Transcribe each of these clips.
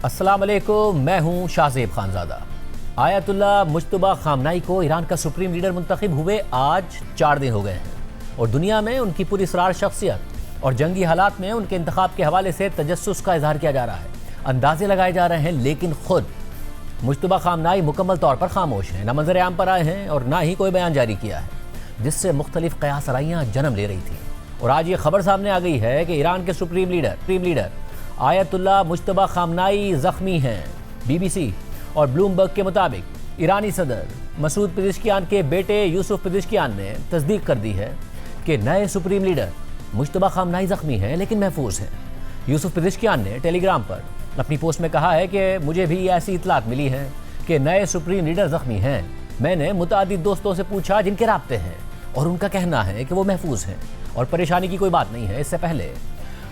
अस्सलाम वालेकुम, मैं हूं शाहजेब खानजादा। आयतुल्लाह मुज्तबा खामनाई को ईरान का सुप्रीम लीडर मुंतखब हुए आज 4 दिन हो गए हैं और दुनिया में उनकी पूरी इसरार शख्सियत और जंगी हालात में उनके इंतखाब के हवाले से तजस्सुस का इजहार किया जा रहा है। अंदाजे लगाए जा रहे हैं, लेकिन खुद मुज्तबा खामनाई मुकम्मल तौर पर खामोश हैं, न मंजर आम पर आए हैं और ना ही कोई बयान जारी किया है, जिससे मुख्तलिफ कयास आराइयाँ जन्म ले रही थी। और आज ये खबर सामने आ गई है कि ईरान के supreme leader Ayatollah Mojtaba Khamenei जख्मी हैं। BBC और ब्लूमबर्ग के मुताबिक ईरानी सदर मसूद पेज़ेश्कियान के बेटे यूसुफ पेज़ेश्कियान ने तस्दीक कर दी है कि नए सुप्रीम लीडर मुज्तबा खामनाई जख्मी हैं लेकिन महफूज हैं। यूसुफ पेज़ेश्कियान ने टेलीग्राम पर अपनी पोस्ट में कहा है कि मुझे भी ऐसी इतलात मिली है कि नए सुप्रीम लीडर जख्मी हैं। मैंने मुतादिद दोस्तों से पूछा जिनके राब्ते हैं और उनका कहना है कि वो महफूज हैं और परेशानी की कोई बात नहीं है। इससे पहले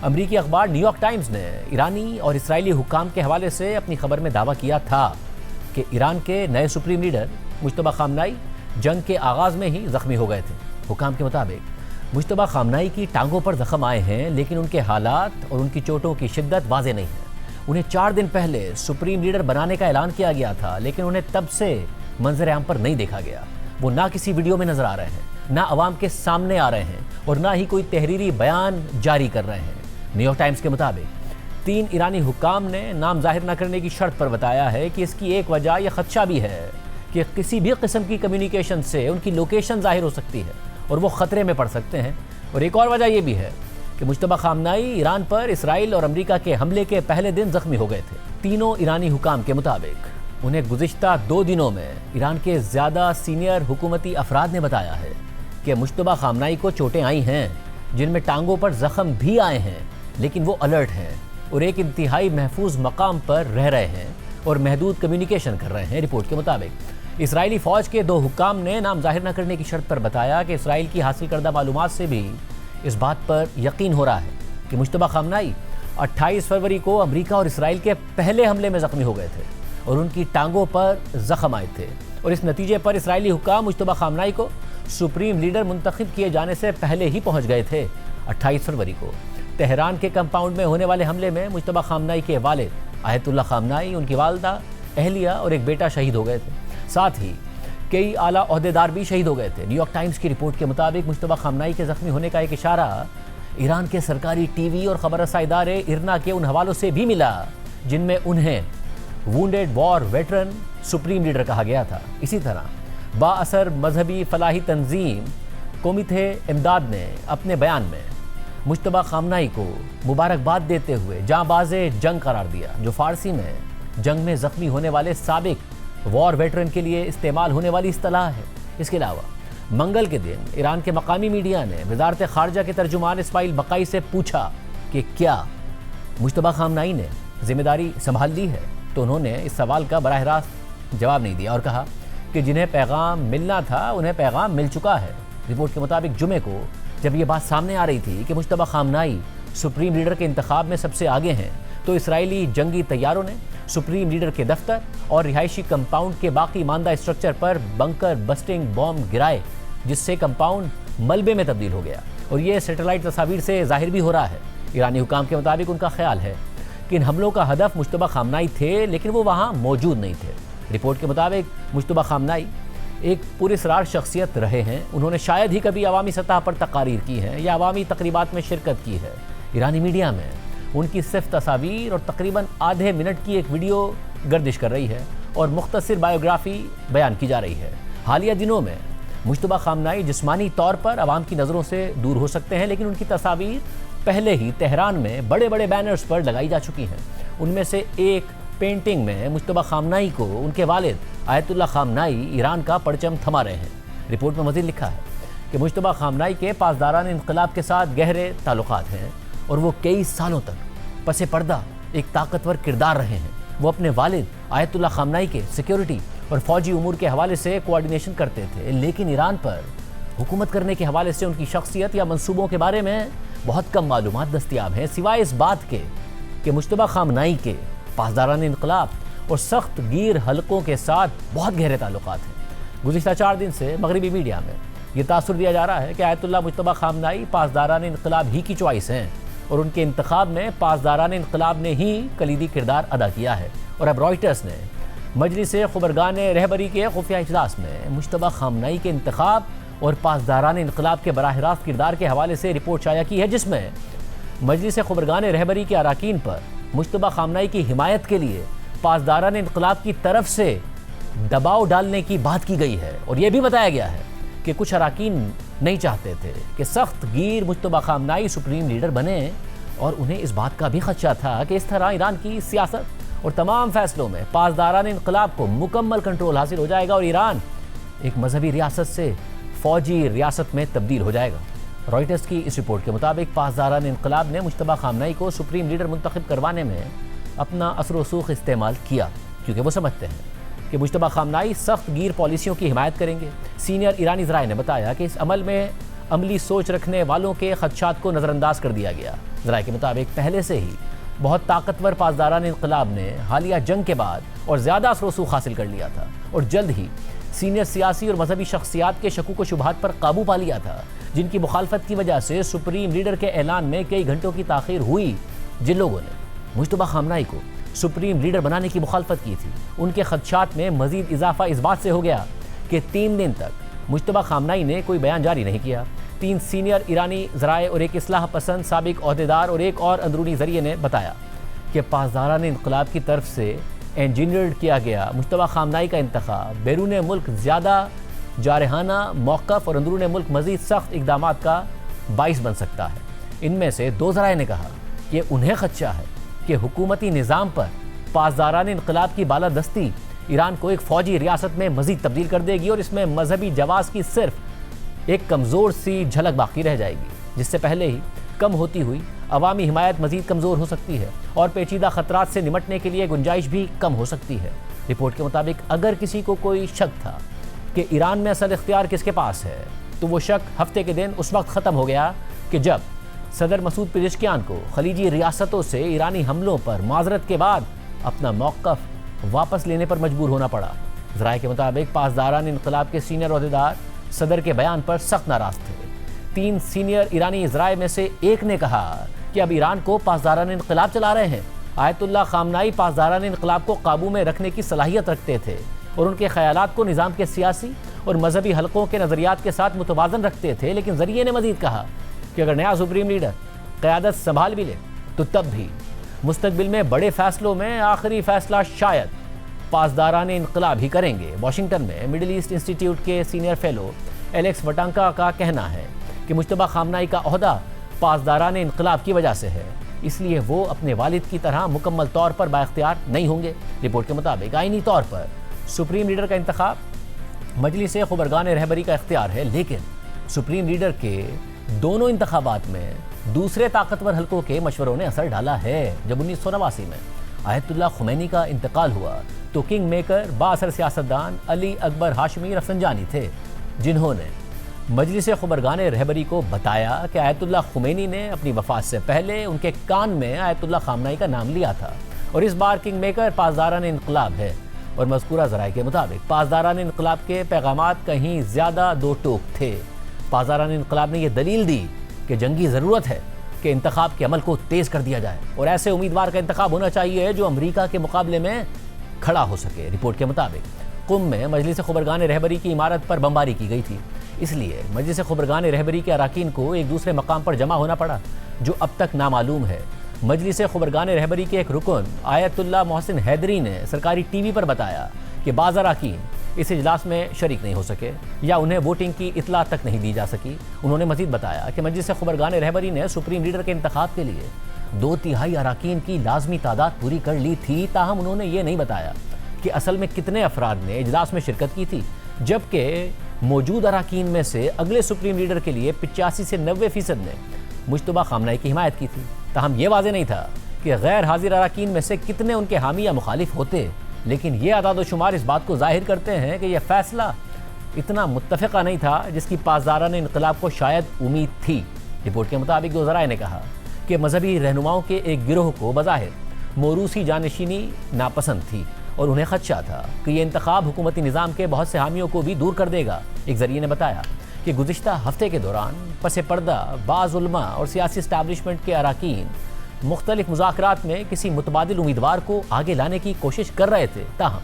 अमरीकी अखबार न्यूयॉर्क टाइम्स ने ईरानी और इसराइली हुक्काम के हवाले से अपनी खबर में दावा किया था कि ईरान के नए सुप्रीम लीडर मुज्तबा खामनाई जंग के आगाज़ में ही ज़ख्मी हो गए थे। हुक्काम के मुताबिक मुज्तबा खामनाई की टांगों पर ज़ख्म आए हैं, लेकिन उनके हालात और उनकी चोटों की शिद्दत वाज़ेह नहीं है। उन्हें 4 दिन पहले सुप्रीम लीडर बनाने का ऐलान किया गया था, लेकिन उन्हें तब से मंजर आम पर नहीं देखा गया। वो ना किसी वीडियो में नजर आ रहे हैं, ना अवाम के सामने आ रहे हैं और ना ही कोई तहरीरी बयान जारी कर रहे हैं। न्यूयॉर्क टाइम्स के मुताबिक 3 ईरानी हुक्काम ने नाम जाहिर न करने की शर्त पर बताया है कि इसकी एक वजह यह खदशा भी है कि किसी भी किस्म की कम्युनिकेशन से उनकी लोकेशन जाहिर हो सकती है और वो ख़तरे में पड़ सकते हैं। और एक और वजह यह भी है कि मुज्तबा खामनाई ईरान पर इसराइल और अमेरिका के हमले के पहले दिन जख्मी हो गए थे। तीनों ईरानी हुक्काम के मुताबिक उन्हें गुज़िश्ता 2 दिनों में ईरान के ज़्यादा सीनियर हुकूमती अफराद ने बताया है कि मुज्तबा खामनाई को चोटें आई हैं, जिनमें टांगों पर जख्म भी आए हैं, लेकिन वो अलर्ट हैं और एक इंतहाई महफूज मकाम पर रह रहे हैं और महदूद कम्युनिकेशन कर रहे हैं। रिपोर्ट के मुताबिक इसराइली फ़ौज के 2 हुक्काम ने नाम जाहिर न करने की शर्त पर बताया कि इसराइल की हासिल करदा मालूमात से भी इस बात पर यकीन हो रहा है कि मुज्तबा खामनाई 28 फरवरी को अमेरिका और इसराइल के पहले हमले में ज़ख्मी हो गए थे और उनकी टांगों पर जख्म आए थे। और इस नतीजे पर इसराइली हुक्काम मुज्तबा खामनाई को सुप्रीम लीडर मुंतखब किए जाने से पहले ही पहुँच गए थे। 28 फरवरी को तेहरान के कंपाउंड में होने वाले हमले में मुज्तबा खामनाई के वालिद आयतुल्लाह खामनाई, उनकी वालदा, अहलिया और एक बेटा शहीद हो गए थे। साथ ही कई आला ओहदेदार भी शहीद हो गए थे। न्यूयॉर्क टाइम्स की रिपोर्ट के मुताबिक मुज्तबा खामनाई के ज़ख्मी होने का एक इशारा ईरान के सरकारी TV और खबर रसा इदारे इरना के उन हवालों से भी मिला जिनमें उन्हें wounded war veteran supreme leader कहा गया था। इसी तरह बाअसर मजहबी फलाही तंजीम कोमिते इमदाद ने अपने बयान में मुज्तबा खामनाई को मुबारकबाद देते हुए जांबाज़े जंग करार दिया, जो फ़ारसी में जंग में ज़ख्मी होने वाले साबिक वॉर वेटरन के लिए इस्तेमाल होने वाली इस्तिलाह है। इसके अलावा मंगल के दिन ईरान के मकामी मीडिया ने वज़ारत ख़ारजा के तर्जुमान इस्माइल बक़ाई से पूछा कि क्या मुज्तबा खामनाई ने जिम्मेदारी संभाल ली है, तो उन्होंने इस सवाल का बराह रास्त जवाब नहीं दिया और कहा कि जिन्हें पैगाम मिलना था उन्हें पैगाम मिल चुका है। रिपोर्ट के मुताबिक जुमे को जब ये बात सामने आ रही थी कि मुज्तबा खामनाई सुप्रीम लीडर के इंतखाब में सबसे आगे हैं, तो इसराइली जंगी तैयारों ने सुप्रीम लीडर के दफ्तर और रिहायशी कंपाउंड के बाकी मानदा स्ट्रक्चर पर बंकर बस्टिंग बॉम्ब गिराए, जिससे कंपाउंड मलबे में तब्दील हो गया। और ये सैटेलाइट तस्वीर से जाहिर भी हो रहा है। ईरानी हुकाम के मुताबिक उनका ख्याल है कि इन हमलों का हदफ मुज्तबा खामनाई थे, लेकिन वो वहाँ मौजूद नहीं थे। रिपोर्ट के मुताबिक मुज्तबा खामनाई एक पुरस्कार शख्सियत रहे हैं। उन्होंने शायद ही कभी अवामी सतह पर तकारीर की है या अवामी तकरीबात में शिरकत की है। ईरानी मीडिया में उनकी सिर्फ तस्वीर और तकरीबन आधे मिनट की एक वीडियो गर्दिश कर रही है और मुख्तसर बायोग्राफी बयान की जा रही है। हालिया दिनों में मुज्तबा खामनाई जिस्मानी तौर पर अवाम की नज़रों से दूर हो सकते हैं, लेकिन उनकी तस्वीर पहले ही तेहरान में बड़े बड़े बैनर्स पर लगाई जा चुकी हैं। उनमें से एक पेंटिंग में मुज्तबा खामनाई को उनके वालिद आयतुल्लाह खामनाई ईरान का परचम थमा रहे हैं। रिपोर्ट में मज़ीद लिखा है कि मुज्तबा खामनाई के पासदारान इनकलाब के साथ गहरे ताल्लुकात हैं और वो कई सालों तक पसे पर्दा एक ताकतवर किरदार रहे हैं। वो अपने वालिद आयतुल्लाह खामनाई के सिक्योरिटी और फौजी उमूर के हवाले से कोऑर्डिनेशन करते थे, लेकिन ईरान पर हुकूमत करने के हवाले से उनकी शख्सियत या मंसूबों के बारे में बहुत कम मालूमात दस्तियाब हैं, सिवाय इस बात के कि मुज्तबा खामनाई के पासदारान इनकलाब और सख्त गिर हलकों के साथ बहुत गहरे ताल्लुकात हैं। गुज़िश्ता 4 दिन से मगरबी मीडिया में ये तासुर दिया जा रहा है कि आयतुल्लाह मुज्तबा खामनाई पासदारान इनकलाब ही की चॉइस हैं और उनके इंतखाब में पासदारान इनकलाब ने ही कलीदी किरदार अदा किया है। और अब रॉयटर्स ने मजलिस ख़ुबरगान रहबरी के खुफिया इजलास में मुश्तबा खामनाई के इंतखाब और पासदारान इनकलाब के बराह रास्त किरदार के हवाले से रिपोर्ट शाया की है, जिसमें मजलिस ख़ुबरगान रहबरी के अरकान पर मुश्तबा खामनाई की हिमायत के लिए पासदारान इनकलाब की तरफ से दबाव डालने की बात की गई है। और यह भी बताया गया है कि कुछ अरकान नहीं चाहते थे कि सख्त गिर मुश्तबा खामनाई सुप्रीम लीडर बने, और उन्हें इस बात का भी खदशा था कि इस तरह ईरान की सियासत और तमाम फैसलों में पासदारान इनकलाब को मुकम्मल कंट्रोल हासिल हो जाएगा और ईरान एक मजहबी रियासत से फौजी रियासत में तब्दील हो जाएगा। रॉयटर्स की इस रिपोर्ट के मुताबिक पासदारान इनकलाब ने मुश्तबा खामनाई को सुप्रीम लीडर मुंतखब करवाने में अपना असर वसूख इस्तेमाल किया, क्योंकि वो समझते हैं कि मुश्तबा खामनाई सख्त गिर पॉलिसियों की हिमायत करेंगे। सीनियर ईरानी ज़राए ने बताया कि इस अमल में अमली सोच रखने वालों के खदशात को नज़रअंदाज कर दिया गया। ज़राए के मुताबिक पहले से ही बहुत ताकतवर पासदारान इनकलाब ने हालिया जंग के बाद और ज़्यादा असर वसूख हासिल कर लिया था और जल्द ही सीनियर सियासी और मजहबी शख्सियात के शकूक व शुबहात पर काबू पा लिया था, जिनकी मुखालफत की वजह से सुप्रीम लीडर के ऐलान में कई घंटों की ताख़ीर हुई। जिन लोगों ने मुश्तबा खामनाई को सुप्रीम लीडर बनाने की मुखालफत की थी, उनके खदशात में मजीद इजाफा इस बात से हो गया कि 3 दिन तक मुश्तबा खामनाई ने कोई बयान जारी नहीं किया। 3 सीनियर ईरानी ज़राए और एक इस्लाह पसंद साबिक ओहदेदार और एक और अंदरूनी ज़रिए ने बताया कि पासदारान इनकलाब की तरफ से इंजीनियर्ड किया गया मुश्तबा खामनाई का इंतखाब बैरून मुल्क ज़्यादा जारहाना मौक़िफ़ और अंदरून मुल्क मज़ीद सख्त इक़दामात का बाइस बन सकता है। इनमें से 2 ज़राए ने कहा कि उन्हें खदशा है कि हुकूमती निज़ाम पर पासदारान इनकलाब की बालादस्ती ईरान को एक फ़ौजी रियासत में मज़ीद तब्दील कर देगी और इसमें मजहबी जवाज़ की सिर्फ एक कमज़ोर सी झलक बाकी रह जाएगी, जिससे पहले ही कम होती हुई अवामी हिमायत मज़ीद कमज़ोर हो सकती है और पेचीदा ख़तरात से निमटने के लिए गुंजाइश भी कम हो सकती है। रिपोर्ट के मुताबिक अगर किसी को कोई शक था कि ईरान में असल इख्तियार किसके पास है, तो वो शक हफ्ते के दिन उस वक्त ख़त्म हो गया कि जब सदर मसूद पेजेश्कियान को खलीजी रियासतों से ईरानी हमलों पर माजरत के बाद अपना मौक़िफ़ वापस लेने पर मजबूर होना पड़ा। ज़राए के मुताबिक पासदारान इनकलाब के सीनियर ओहदेदार सदर के बयान पर सख्त नाराज़ थे। 3 सीनियर ईरानी ज़राए में से एक ने कहा कि अब ईरान को पासदारान इनकलाब चला रहे हैं। आयतुल्लाह खामनाई पासदारान इनकलाब को काबू में रखने की सलाहियत रखते थे और उनके ख़यालात को निज़ाम के सियासी और मजहबी हलकों के नज़रियात के साथ मुतवाज़न रखते थे। लेकिन ज़रिए ने मज़ीद कहा कि अगर नया सुप्रीम लीडर क़यादत संभाल भी ले तो तब भी मुस्तकबिल में बड़े फ़ैसलों में आखिरी फ़ैसला शायद पासदारान इनकलाब ही करेंगे। वाशिंगटन में मिडिल ईस्ट इंस्टीट्यूट के सीनियर फेलो एलेक्स वटांका का कहना है कि मुश्तबा खामनाई का ओहदा पासदारान इनकलाब की वजह से है, इसलिए वो अपने वालिद की तरह मुकम्मल तौर पर बाइख्तियार नहीं होंगे। रिपोर्ट के मुताबिक आईनी तौर पर सुप्रीम लीडर का इंतखाब मजलिस ख़ुबरगान रहबरी का इख्तियार है, लेकिन सुप्रीम लीडर के दोनों इंतखाबात में दूसरे ताकतवर हलकों के मशवरों ने असर डाला है। जब 1989 में आयतुल्लाह खुमैनी का इंतकाल हुआ तो किंग मेकर बाअसर सियासतदान अली अकबर हाशमी रफसंजानी थे, जिन्होंने मजलिस ख़ुबरगान रहबरी को बताया कि आयतुल्लाह खुमैनी ने अपनी वफ़ात से पहले उनके कान में आयतुल्लाह खामनाई का नाम लिया था और इस बार किंग मेकर पासदारान इनकलाब है। और मज़कूरा ज़राए के मुताबिक पासदारान इनकलाब के पैगामात कहीं ज़्यादा दो टोक थे। पासदारान इनकलाब ने यह दलील दी कि जंगी ज़रूरत है कि इंतखाब के अमल को तेज़ कर दिया जाए और ऐसे उम्मीदवार का इंतखाब होना चाहिए जो अमरीका के मुकाबले में खड़ा हो सके। रिपोर्ट के मुताबिक कुम में मजलिस ख़ुबरगान रहबरी की इमारत पर बमबारी की गई थी, इसलिए मजलिस ख़ुबरगान रहबरी के अरकान को एक दूसरे मकाम पर जमा होना पड़ा जो अब तक नामालूम है। मजलिस ख़ुबरगान रहबरी के एक रुकन आयतुल्लाह मोहसिन हैदरी ने सरकारी टीवी पर बताया कि बाज़ अरकान इस इजलास में शरीक नहीं हो सके या उन्हें वोटिंग की इतला तक नहीं दी जा सकी। उन्होंने मजीद बताया कि मजलिस ख़ुबरगान रहबरी ने सुप्रीम लीडर के इंतखाब के लिए 2/3 अरकान की लाजमी तादाद पूरी कर ली थी। ताहम उन्होंने ये नहीं बताया कि असल में कितने अफराद ने इजलास में शिरकत की थी, जबकि मौजूद अरकान में से अगले सुप्रीम लीडर के लिए 85 से 90% ने मुश्तबा खामनाई की हिमायत की थी। ताहम यह वाज़ेह नहीं था कि गैर हाजिर अरकान में से कितने उनके हामी या मुखालिफ होते, लेकिन ये अदाद शुमार इस बात को जाहिर करते हैं कि यह फ़ैसला इतना मुत्तफ़िक़ा नहीं था जिसकी पासदारान इनकलाब को शायद उम्मीद थी। रिपोर्ट के मुताबिक 2 ज़राए ने कहा कि मजहबी रहनुमाओं के एक गिरोह को बज़ाहिर मोरूसी जानशीनी नापसंद थी और उन्हें खदशा था कि यह इंतखाब हुकूमती निज़ाम के बहुत से हामियों को भी दूर कर देगा। एक ज़रिए ने बताया कि गुज़िश्ता हफ्ते के दौरान पसे पर्दा बाज़ उलमा और सियासी इस्टेब्लिशमेंट के अरकान मुख्तलिफ मुज़ाकरात में किसी मुतबादिल उम्मीदवार को आगे लाने की कोशिश कर रहे थे। ताहम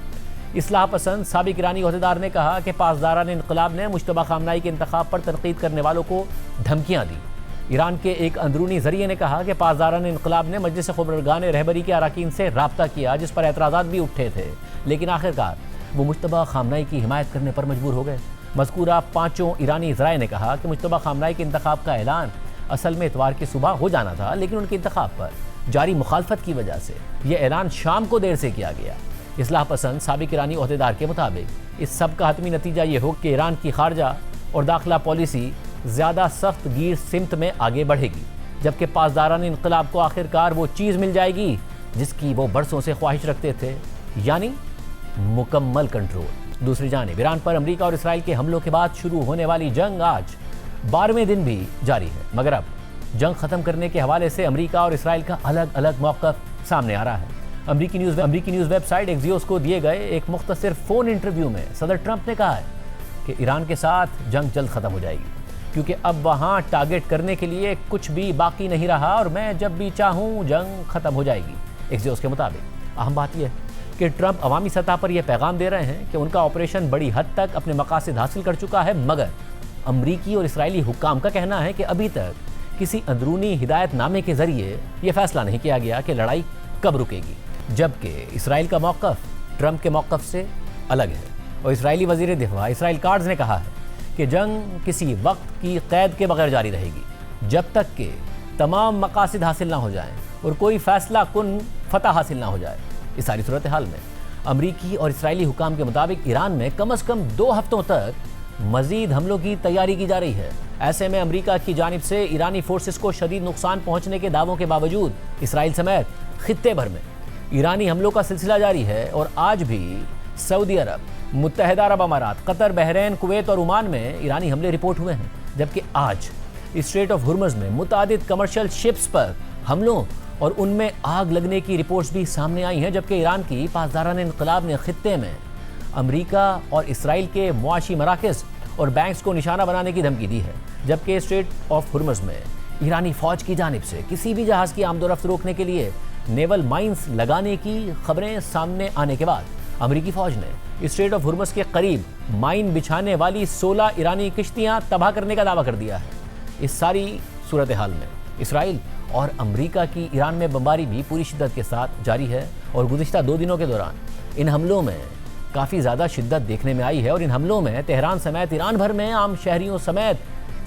इस्लाह पसंद साबिक ईरानी ओहदेदार ने कहा कि पासदारान इनकलाब ने मुश्तबा खामनाई के इंतखाब पर तनकीद करने वालों को धमकियाँ दी। ईरान के एक अंदरूनी जरिए ने कहा कि पासदारान इनकलाब ने मजलिस ख़बरगान रहबरी के अरकान से रब्ता किया, जिस पर एतराज़ात भी उठे थे, लेकिन आखिरकार वो मुश्तबा खामनाई की हिमायत करने पर मजबूर हो गए। मज़कूरा पाँचों ईरानी ज़राए ने कहा कि मुश्तबा खामनाई के इंतखाब का ऐलान असल में इतवार की सुबह हो जाना था, लेकिन उनके इंतखाब पर जारी मुखालफत की वजह से यह ऐलान शाम को देर से किया गया। इस्लाह पसंद साबिक ईरानी ओहदेदार के मुताबिक इस सब का हतमी नतीजा ये हो कि ईरान की खारजा और दाखिला पॉलिसी ज़्यादा सख्त गिर सिमत में आगे बढ़ेगी, जबकि पासदारान इनकलाब को आखिरकार वो चीज़ मिल जाएगी जिसकी वो बरसों से ख्वाहिश रखते थे, यानी मुकम्मल कंट्रोल। दूसरी जानिब ईरान पर अमेरिका और इसराइल के हमलों के बाद शुरू होने वाली जंग आज 12वें दिन भी जारी है, मगर अब जंग ख़त्म करने के हवाले से अमेरिका और इसराइल का अलग अलग मौक़िफ़ सामने आ रहा है। अमेरिकी न्यूज़ वेबसाइट एक्सियोस को दिए गए एक मुख्तसर फ़ोन इंटरव्यू में सदर ट्रंप ने कहा है कि ईरान के साथ जंग जल्द ख़त्म हो जाएगी, क्योंकि अब वहाँ टारगेट करने के लिए कुछ भी बाकी नहीं रहा और मैं जब भी चाहूँ जंग ख़त्म हो जाएगी। एक्सियोस के मुताबिक अहम बात यह है कि ट्रंप अवामी सतह पर यह पैगाम दे रहे हैं कि उनका ऑपरेशन बड़ी हद तक अपने मकासद हासिल कर चुका है, मगर अमरीकी और इसराइली हुक्काम का कहना है कि अभी तक किसी अंदरूनी हिदायतनामे के जरिए यह फैसला नहीं किया गया कि लड़ाई कब रुकेगी, जबकि इसराइल का मौक़िफ़ ट्रंप के मौक़िफ़ से अलग है। और इसराइली वज़ीर दिफा इसराइल काट्ज़ ने कहा है कि जंग किसी वक्त की क़ैद के बगैर जारी रहेगी जब तक कि तमाम मकासद हासिल ना हो जाएं और कोई फ़ैसला कुन फ़तह हासिल ना हो जाए। इस सारी सूरत हाल में अमरीकी और इसराइली हुक्काम के मुताबिक ईरान में कम अज़ कम 2 हफ्तों तक मज़ीद हमलों की तैयारी की जा रही है। ऐसे में अमरीका की जानिब से ईरानी फोर्सेस को शदीद नुकसान पहुँचने के दावों के बावजूद इसराइल समेत खित्ते भर में ईरानी हमलों का सिलसिला जारी है और आज भी सऊदी अरब, मुत्तहिदा अरब अमारात, कतर, बहरीन, कुवैत और ओमान में ईरानी हमले रिपोर्ट हुए हैं, जबकि आज स्ट्रेट ऑफ हुर्मुज़ में मुतादिद कमर्शियल शिप्स पर हमलों और उनमें आग लगने की रिपोर्ट्स भी सामने आई हैं, जबकि ईरान की पासदारान इनकलाब ने खित्ते में अमरीका और इसराइल के मुआशी मराकज़ और बैंक्स को निशाना बनाने की धमकी दी है। जबकि स्ट्रेट ऑफ हुर्मुज़ में ईरानी फ़ौज की जानिब से किसी भी जहाज़ की आमदोरफ्त रोकने के लिए नेवल माइंस लगाने की खबरें सामने आने के बाद अमरीकी फ़ौज ने स्ट्रेट ऑफ हुर्मुज़ के करीब माइन बिछाने वाली 16 ईरानी किश्तियाँ तबाह करने का दावा कर दिया है। इस सारी सूरत हाल में इसराइल और अमरीका की ईरान में बमबारी भी पूरी शिद्दत के साथ जारी है और गुज़िश्ता 2 दिनों के दौरान इन हमलों में काफ़ी ज़्यादा शिद्दत देखने में आई है और इन हमलों में तेहरान समेत ईरान भर में आम शहरियों समेत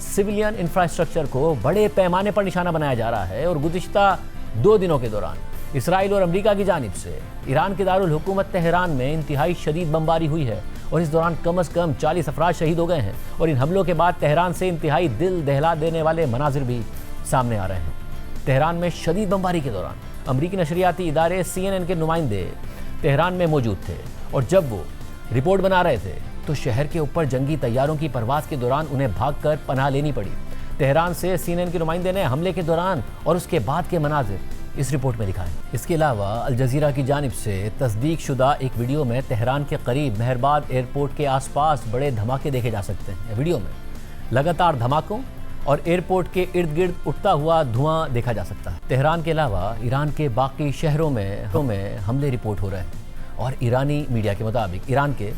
सिविलियन इंफ्रास्ट्रक्चर को बड़े पैमाने पर निशाना बनाया जा रहा है। और गुज़िश्ता 2 दिनों के दौरान इसराइल और अमरीका की जानिब से ईरान के दारुल हुकूमत तेहरान में इंतहाई शदीद बमबारी हुई है और इस दौरान कम अज़ कम 40 अफराद शहीद हो गए हैं। और इन हमलों के बाद तेहरान से इंतहाई दिल दहला देने वाले मनाजिर भी सामने आ रहे हैं। तेहरान में शदीद बमबारी के दौरान अमरीकी नशरियाती इदारे CNN के नुमाइंदे तेहरान में मौजूद थे और जब वो रिपोर्ट बना रहे थे तो शहर के ऊपर जंगी तैयारों की परवाज़ के दौरान उन्हें भागकर पनाह लेनी पड़ी। तेहरान से CNN के नुमाइंदे ने हमले के दौरान और उसके बाद के मनाजिर इस रिपोर्ट में दिखाएं। इसके अलावा अल जज़ीरा की जानिब से तस्दीक शुदा एक वीडियो में तेहरान के करीब मेहरबाद एयरपोर्ट के आसपास बड़े धमाके देखे जा सकते हैं। वीडियो में लगातार धमाकों और एयरपोर्ट के इर्द गिर्द उठता हुआ धुआं देखा जा सकता है। तेहरान के अलावा ईरान के बाकी शहरों में हमले रिपोर्ट हो रहे हैं और ईरानी मीडिया के मुताबिक ईरान के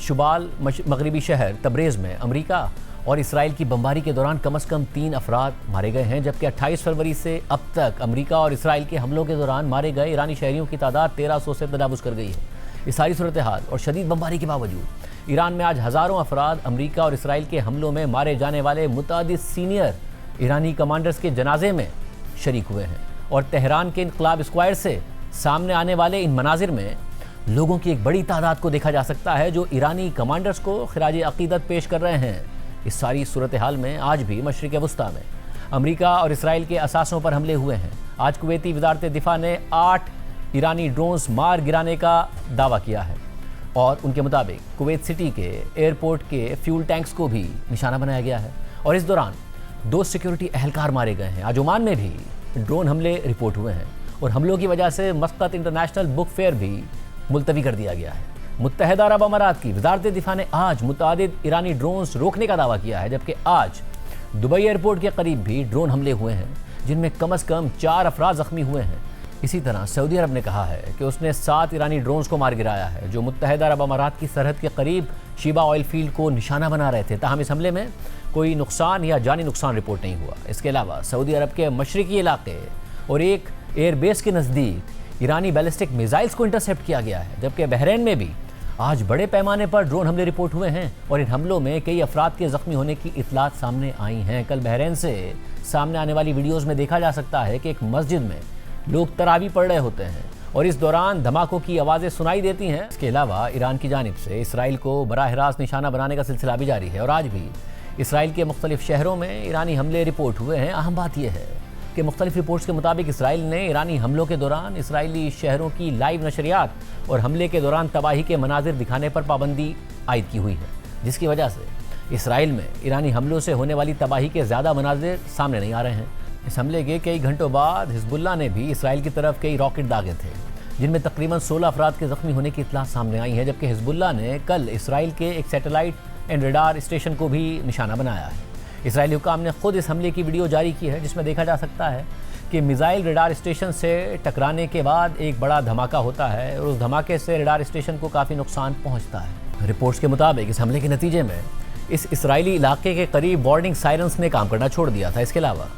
शुमाल मगरबी शहर तब्रेज़ में अमरीका और इसराइल की बमबारी के दौरान कम अज़ कम 3 अफराद मारे गए हैं, जबकि 28 फरवरी से अब तक अमरीका और इसराइल के हमलों के दौरान मारे गए ईरानी शहरियों की तादाद 1300 से तजावुज़ कर गई है। इस सारी सूरत हाल और शदीद बमबारी के बावजूद ईरान में आज हज़ारों अफराद अमरीका और इसराइल के हमलों में मारे जाने वाले मुतादिद सीनियर ईरानी कमांडर्स के जनाजे में शरीक हुए हैं। और तेहरान के इनकलाब स्क्वायर से सामने आने वाले इन मनाजिर में लोगों की एक बड़ी तादाद को देखा जा सकता है जो ईरानी कमांडर्स को खिराज अक़ीदत पेश कर रहे हैं। इस सारी सूरत हाल में आज भी मशरिक़ वस्ता में अमरीका और इसराइल के असासों पर हमले हुए हैं। आज कुवैती वज़ारत दिफा ने 8 ईरानी ड्रोन्स मार गिराने का दावा किया है और उनके मुताबिक कुवैत सिटी के एयरपोर्ट के फ्यूल टैंक्स को भी निशाना बनाया गया है और इस दौरान 2 सिक्योरिटी अहलकार मारे गए हैं। आज ओमान में भी ड्रोन हमले रिपोर्ट हुए हैं और हमलों की वजह से मस्कत इंटरनेशनल बुक फेयर भी मुलतवी कर दिया गया है। मुत्तहदा अरब अमारात की वजारत दिफा ने आज मुतादिद ईरानी ड्रोन्स रोकने का दावा किया है, जबकि आज दुबई एयरपोर्ट के करीब भी ड्रोन हमले हुए हैं जिनमें कम से कम 4 अफराद जख्मी हुए हैं। इसी तरह सऊदी अरब ने कहा है कि उसने 7 ईरानी ड्रोन्स को मार गिराया है जो मुत्तहदा अरब अमारात की सरहद के करीब शीबा ऑयल फील्ड को निशाना बना रहे थे। ताहम इस हमले में कोई नुकसान या जानी नुकसान रिपोर्ट नहीं हुआ। इसके अलावा सऊदी अरब के मशरकी इलाके और एक एयरबेस के नज़दीक ईरानी बैलिस्टिक मिसाइल्स को इंटरसेप्ट किया गया है, जबकि बहरीन में भी आज बड़े पैमाने पर ड्रोन हमले रिपोर्ट हुए हैं और इन हमलों में कई अफराद के जख्मी होने की इतलात सामने आई हैं। कल बहरीन से सामने आने वाली वीडियोस में देखा जा सकता है कि एक मस्जिद में लोग तरावी पढ़ रहे होते हैं और इस दौरान धमाकों की आवाज़ें सुनाई देती हैं। इसके अलावा ईरान की जानिब से इसराइल को बराह रास्त निशाना बनाने का सिलसिला भी जारी है और आज भी इसराइल के मुख्तलिफ शहरों में ईरानी हमले रिपोर्ट हुए हैं। अहम बात यह है कि मुख्तलिफ रिपोर्ट्स के मुताबिक इसराइल ने ईरानी हमलों के दौरान इसराइली शहरों की लाइव नशरियात और हमले के दौरान तबाही के मनाजिर दिखाने पर पाबंदी आयद की हुई है, जिसकी वजह से इसराइल में ईरानी हमलों से होने वाली तबाही के ज़्यादा मनाजिर सामने नहीं आ रहे हैं। इस हमले के कई घंटों बाद हिजबुल्लाह ने भी इसराइल की तरफ कई रॉकेट दागे थे जिनमें तकरीबन 16 अफराद के जख्मी होने की इतला सामने आई है, जबकि हिजबुल्लाह ने कल इसराइल के एक सैटेलाइट एंड रडार स्टेशन को भी निशाना बनाया है। इसराइली हुकाम ने खुद इस हमले की वीडियो जारी की है जिसमें देखा जा सकता है कि मिसाइल रडार स्टेशन से टकराने के बाद एक बड़ा धमाका होता है और उस धमाके से रडार स्टेशन को काफ़ी नुकसान पहुंचता है। रिपोर्ट्स के मुताबिक इस हमले के नतीजे में इस इसराइली इलाके के करीब वार्निंग सायरन्स ने काम करना छोड़ दिया था। इसके अलावा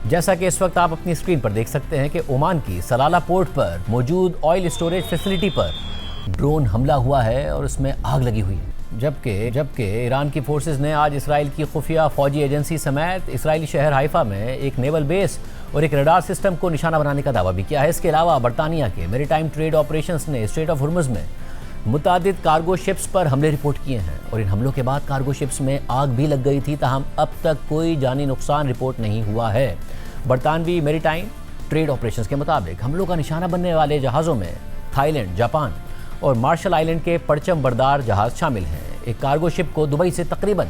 जैसा कि इस वक्त आप अपनी स्क्रीन पर देख सकते हैं कि ओमान की सलाला पोर्ट पर मौजूद ऑयल स्टोरेज फैसिलिटी पर ड्रोन हमला हुआ है और उसमें आग लगी हुई है, जबकि ईरान की फोर्सेस ने आज इसराइल की खुफिया फौजी एजेंसी समेत इसराइली शहर हाइफा में एक नेवल बेस और एक रडार सिस्टम को निशाना बनाने का दावा भी किया है। इसके अलावा बरतानिया के मैरीटाइम ट्रेड ऑपरेशंस ने स्ट्रेट ऑफ हुर्मुज़ में मुतादिद कार्गो शिप्स पर हमले रिपोर्ट किए हैं और इन हमलों के बाद कार्गो शिप्स में आग भी लग गई थी। ताहम अब तक कोई जानी नुकसान रिपोर्ट नहीं हुआ है। बरतानवी मैरीटाइम ट्रेड ऑपरेशंस के मुताबिक हमलों का निशाना बनने वाले जहाज़ों में थाईलैंड, जापान और मार्शल आइलैंड के परचम बरदार जहाज़ शामिल हैं। एक कार्गो शिप को दुबई से तकरीबन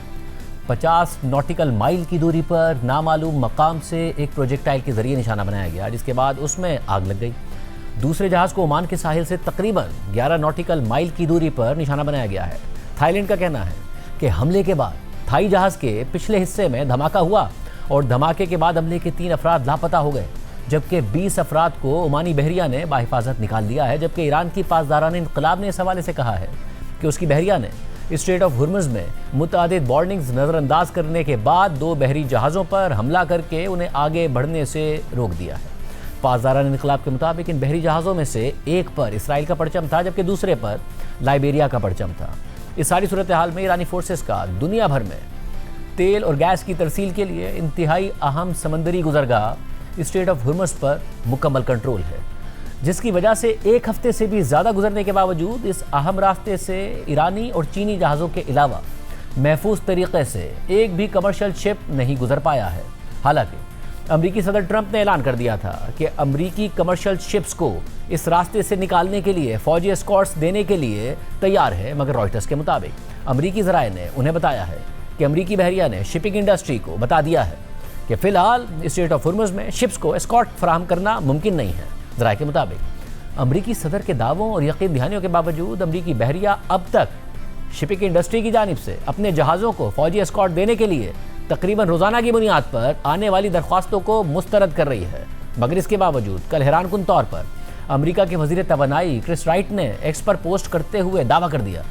50 नॉटिकल माइल की दूरी पर नामालूम मकाम से एक प्रोजेक्टाइल के जरिए निशाना बनाया गया, जिसके बाद उसमें आग लग गई। दूसरे जहाज़ को ओमान के साहिल से तकरीबन 11 नॉटिकल माइल की दूरी पर निशाना बनाया गया है। थाईलैंड का कहना है कि हमले के बाद थाई जहाज़ के पिछले हिस्से में धमाका हुआ और धमाके के बाद हमले के 3 अफराद लापता हो गए, जबकि 20 अफराद को ओमानी बहरिया ने बाहिफाजत निकाल लिया है। जबकि ईरान की पासदारान इनकलाब ने इस हवाले से कहा है कि उसकी बहरिया ने स्ट्रेट ऑफ हुर्मुज़ में मुतादिद वार्निंग्स नज़रअंदाज करने के बाद 2 बहरी जहाज़ों पर हमला करके उन्हें आगे बढ़ने से रोक दिया है। पासदारान इनकलाब के मुताबिक इन बहरी जहाज़ों में से एक पर इसराइल का परचम था, जबकि दूसरे पर लाइबेरिया का परचम था। इस सारी सूरत हाल में ईरानी फोर्सेस का दुनिया भर में तेल और गैस की तरसील के लिए इंतहाई अहम समंदरी गुजरगाह स्ट्रेट ऑफ हुर्मुज़ पर मुकम्मल कंट्रोल है, जिसकी वजह से 1 हफ्ते से भी ज़्यादा गुजरने के बावजूद इस अहम रास्ते से ईरानी और चीनी जहाज़ों के अलावा महफूज तरीके से एक भी कमर्शियल शिप नहीं गुजर पाया है। हालांकि अमरीकी सदर ट्रंप ने ऐलान कर दिया था कि अमरीकी कमर्शियल शिप्स को इस रास्ते से निकालने के लिए फौजी एस्कॉर्ट्स देने के लिए तैयार है, मगर रॉयटर्स के मुताबिक अमरीकी ज़राए ने उन्हें बताया है कि अमरीकी बहरिया ने शिपिंग इंडस्ट्री को बता दिया है कि फ़िलहाल स्ट्रेट ऑफ हुर्मुज़ में शिप्स को एस्कॉर्ट फराहम करना मुमकिन नहीं है। ज़राए के मुताबिक अमरीकी सदर के दावों और यकीन दहानियों के बावजूद अमरीकी बहरिया अब तक शिपिंग इंडस्ट्री की जानिब से अपने जहाज़ों को फौजी एस्कॉर्ट देने के लिए तकरीबन रोज़ाना की बुनियाद पर आने वाली दरख्वास्तों को मुस्तरद कर रही है। मगर इसके बावजूद कल हैरानकुन तौर पर अमरीका के वज़ीर तवानाई क्रिस राइट ने एक्स पर पोस्ट करते हुए दावा कर दिया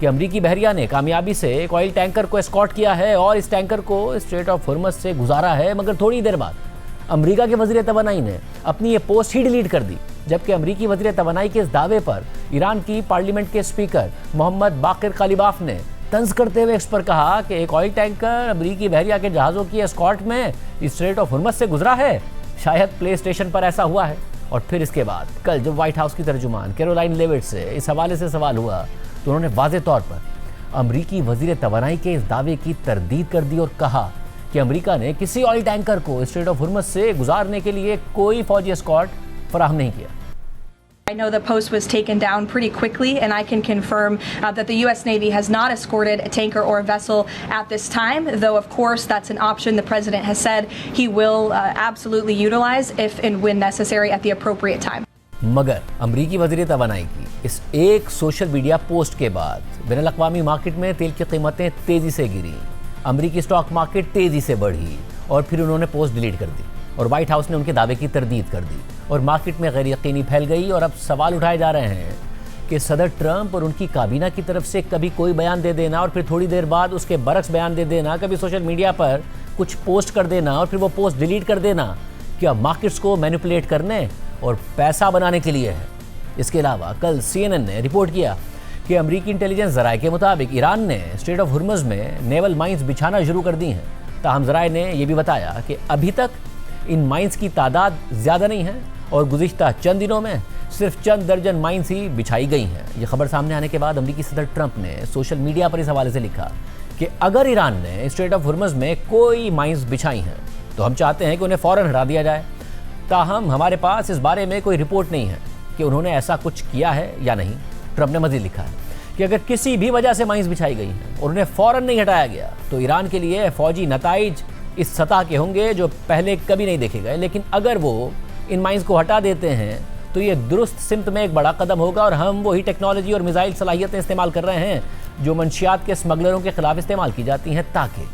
कि अमरीकी बहरिया ने कामयाबी से एक ऑयल टैंकर को एस्कॉर्ट किया है और इस टैंकर को स्ट्रेट ऑफ हुर्मुज़ से गुजारा है। मगर थोड़ी देर बाद अमरीका के वज़ीर तवानाई ने अपनी ये पोस्ट ही डिलीट कर दी, जबकि अमरीकी वज़ीर तवानाई के इस दावे पर ईरान की पार्लियामेंट के स्पीकर मोहम्मद बाकिर कालिबाफ ने तंज करते हुए एक्स पर कहा कि एक ऑयल टैंकर अमरीकी बहरिया के जहाज़ों की एस्कॉर्ट में स्ट्रेट ऑफ हुर्मुज़ से गुजरा है। शायद प्ले स्टेशन पर ऐसा हुआ है। और फिर इसके बाद कल जब व्हाइट हाउस की तर्जुमान कैरोलाइन लेविट से इस हवाले से सवाल हुआ तो उन्होंने वाज़े तौर पर अमरीकी वज़ीर तवानाई के इस दावे की तरदीद कर दी और कहा कि अमरीका ने किसी ऑयल टैंकर को स्ट्रेट ऑफ हुर्मुज़ से गुजारने के लिए कोई फौजी एस्कॉर्ट फराहम नहीं किया। I know the post was taken down pretty quickly, and I can confirm that the U.S. Navy has not escorted a tanker or a vessel at this time, though of course that's an option the President has said he will absolutely utilize if and when necessary at the appropriate time. मगर अमरीकी वज़ीर तवानाई की इस एक social media post के बाद बैनुल-अक़वामी market में तेल की कीमतें तेज़ी से गिरी, अमरीकी स्टॉक मार्केट तेज़ी से बढ़ी और फिर उन्होंने पोस्ट डिलीट कर दी और व्हाइट हाउस ने उनके दावे की तरदीद कर दी और मार्केट में गैर यकीनी फैल गई। और अब सवाल उठाए जा रहे हैं कि सदर ट्रंप और उनकी काबीना की तरफ से कभी कोई बयान दे देना और फिर थोड़ी देर बाद उसके बरक्स बयान दे देना, कभी सोशल मीडिया पर कुछ पोस्ट कर देना और फिर वो पोस्ट डिलीट कर देना, क्या मार्केट्स को मैनिपुलेट करने और पैसा बनाने के लिए है। इसके अलावा कल CNN ने रिपोर्ट किया कि अमरीकी इंटेलिजेंस ज़राए के मुताबिक ईरान ने स्ट्रेट ऑफ हुर्मुज़ में नेवल माइंस बिछाना शुरू कर दी हैं। ताहम ज़राए ने यह भी बताया कि अभी तक इन माइंस की तादाद ज़्यादा नहीं है और गुज़िश्ता चंद दिनों में सिर्फ चंद दर्जन माइंस ही बिछाई गई हैं। ये खबर सामने आने के बाद अमरीकी सदर ट्रंप ने सोशल मीडिया पर इस हवाले से लिखा कि अगर ईरान ने स्ट्रेट ऑफ हुर्मुज़ में कोई माइंस बिछाई हैं तो हम चाहते हैं कि उन्हें फ़ौरन हटा दिया जाए। ताहम हमारे पास इस बारे में कोई रिपोर्ट नहीं है कि उन्होंने ऐसा कुछ किया है या नहीं। ट्रंप ने मज़ीद लिखा है कि अगर किसी भी वजह से माइंस बिछाई गई हैं और उन्हें फ़ौरन नहीं हटाया गया तो ईरान के लिए फ़ौजी नताइज इस सतह के होंगे जो पहले कभी नहीं देखे गए। लेकिन अगर वो इन माइंस को हटा देते हैं तो ये दुरुस्त सिमत में एक बड़ा कदम होगा और हम वही टेक्नोलॉजी और मिसाइल सलाहियतें इस्तेमाल कर रहे हैं जो मंशियात के स्मगलरों के खिलाफ इस्तेमाल की जाती हैं, ताकि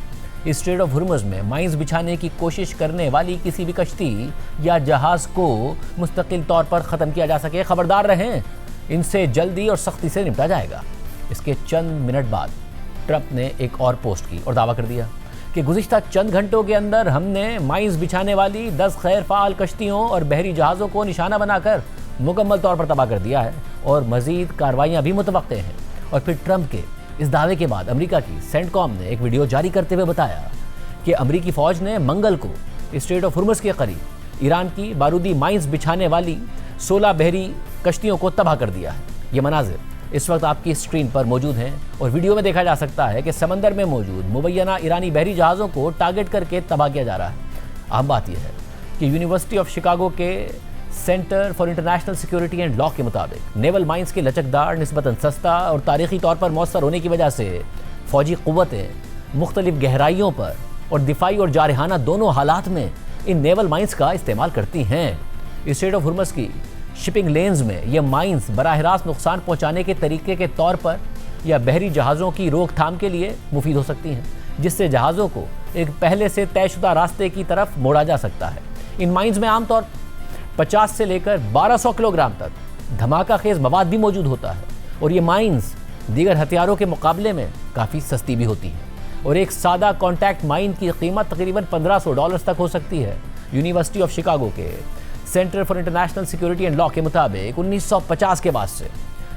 इस स्ट्रेट ऑफ हुर्मुज़ में माइंस बिछाने की कोशिश करने वाली किसी भी कश्ती या जहाज़ को मुस्तकिल तौर पर ख़त्म किया जा सके। खबरदार रहें, इनसे जल्दी और सख्ती से निपटा जाएगा। इसके चंद मिनट बाद ट्रंप ने एक और पोस्ट की और दावा कर दिया कि गुज़िश्ता चंद घंटों के अंदर हमने माइंस बिछाने वाली 10 गैर फ़ाल कश्तियों और बहरी जहाज़ों को निशाना बनाकर मुकम्मल तौर पर तबाह कर दिया है और मज़ीद कार्रवाइयाँ भी मुतवक्के हैं। और फिर ट्रंप के इस दावे के बाद अमेरिका की सेंटकॉम ने एक वीडियो जारी करते हुए बताया कि अमेरिकी फ़ौज ने मंगल को स्ट्रेट ऑफ हुर्मुज़ के करीब ईरान की बारूदी माइंस बिछाने वाली 16 बहरी कश्तियों को तबाह कर दिया है। ये मनाजिर इस वक्त आपकी स्क्रीन पर मौजूद हैं और वीडियो में देखा जा सकता है कि समंदर में मौजूद मुबैना ईरानी बहरी जहाज़ों को टारगेट करके तबाह किया जा रहा है। अहम बात यह है कि यूनिवर्सिटी ऑफ शिकागो के centre for international security and law के मुताबिक नेवल माइंस के लचकदार, निस्बतन सस्ता और तारीखी तौर पर मौसर होने की वजह से फ़ौजी क़ुव्वतें मुख्तलिफ गहराइयों पर और दिफाई और जारहाना दोनों हालात में इन नेवल माइंस का इस्तेमाल करती हैं। स्ट्रेट ऑफ हुर्मुज़ की शिपिंग लेन्स में ये माइंस बराह रास्त नुकसान पहुंचाने के तरीके के तौर पर या बहरी जहाज़ों की रोकथाम के लिए मुफीद हो सकती हैं, जिससे जहाज़ों को एक पहले से तयशुदा रास्ते की तरफ मोड़ा जा सकता है। इन माइंस में आमतौर 50 से लेकर 1200 किलोग्राम तक धमाका खेज मवाद भी मौजूद होता है और ये माइंस दीगर हथियारों के मुकाबले में काफ़ी सस्ती भी होती है और एक सादा कॉन्टैक्ट माइन की कीमत तकरीबन $1500 तक हो सकती है। यूनिवर्सिटी ऑफ शिकागो के centre for international security and law के मुताबिक 1950 के बाद से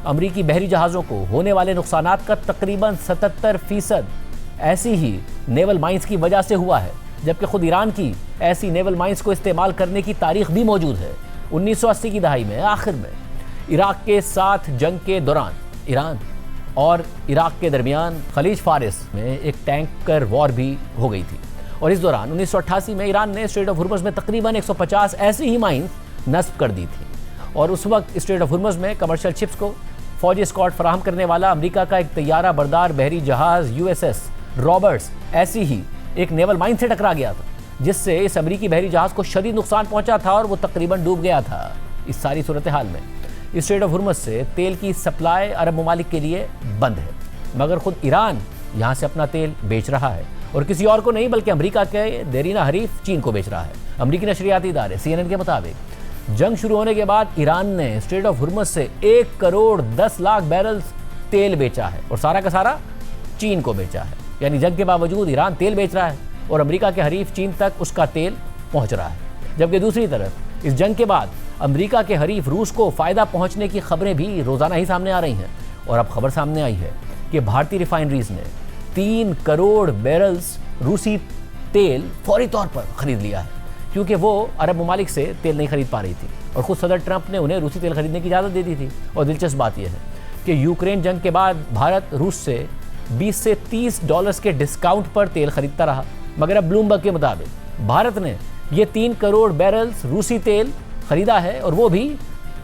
अमरीकी बहरी जहाज़ों को होने वाले नुकसानात का तकरीबन 77% ऐसी ही नेवल माइंस की वजह से हुआ है, जबकि खुद ईरान की ऐसी नेवल माइंस को इस्तेमाल करने की तारीख भी मौजूद है। 1980 की दहाई में आखिर में इराक के साथ जंग के दौरान ईरान और इराक के दरमियान खलीज फारिस में एक टैंकर वॉर भी हो गई थी और इस दौरान 1988 में ईरान ने स्ट्रेट ऑफ हुर्मुज़ में तकरीबन 150 ऐसी ही माइंस नस्ब कर दी थी और उस वक्त स्ट्रेट ऑफ हुर्मुज़ में कमर्शियल शिप्स को फौजी स्कॉट फराहम करने वाला अमेरिका का एक तैयारा बरदार बहरी जहाज़ USS रॉबर्ट्स ऐसी ही एक नेवल माइन से टकरा गया था, जिससे इस अमेरिकी बहरी जहाज़ को शदीद नुकसान पहुंचा था और वो तकरीबन डूब गया था। इस सारी सूरत हाल में स्ट्रेट ऑफ हुर्मुज़ से तेल की सप्लाई अरब ममालिक के लिए बंद है, मगर खुद ईरान यहाँ से अपना तेल बेच रहा है और किसी और को नहीं बल्कि अमेरिका के देरीना हरीफ चीन को बेच रहा है। अमेरिकी नशरियाती इदारे CNN के मुताबिक जंग शुरू होने के बाद ईरान ने स्ट्रेट ऑफ हुर्मुज़ से 1 करोड़ 10 लाख बैरल्स तेल बेचा है और सारा का सारा चीन को बेचा है। यानी जंग के बावजूद ईरान तेल बेच रहा है और अमेरिका के हरीफ चीन तक उसका तेल पहुंच रहा है। जबकि दूसरी तरफ इस जंग के बाद अमेरिका के हरीफ रूस को फ़ायदा पहुंचने की खबरें भी रोज़ाना ही सामने आ रही हैं और अब खबर सामने आई है कि भारतीय रिफाइनरीज ने 3 करोड़ बैरल्स रूसी तेल फौरी तौर पर ख़रीद लिया है, क्योंकि वो अरब ममालिक से तेल नहीं खरीद पा रही थी और ख़ुद सदर ट्रंप ने उन्हें रूसी तेल खरीदने की इजाज़त दे दी थी। और दिलचस्प बात यह है कि यूक्रेन जंग के बाद भारत रूस से $20 से $30 के डिस्काउंट पर तेल खरीदता रहा, मगर अब ब्लूमबर्ग के मुताबिक भारत ने ये 3 करोड़ बैरल्स रूसी तेल खरीदा है और वो भी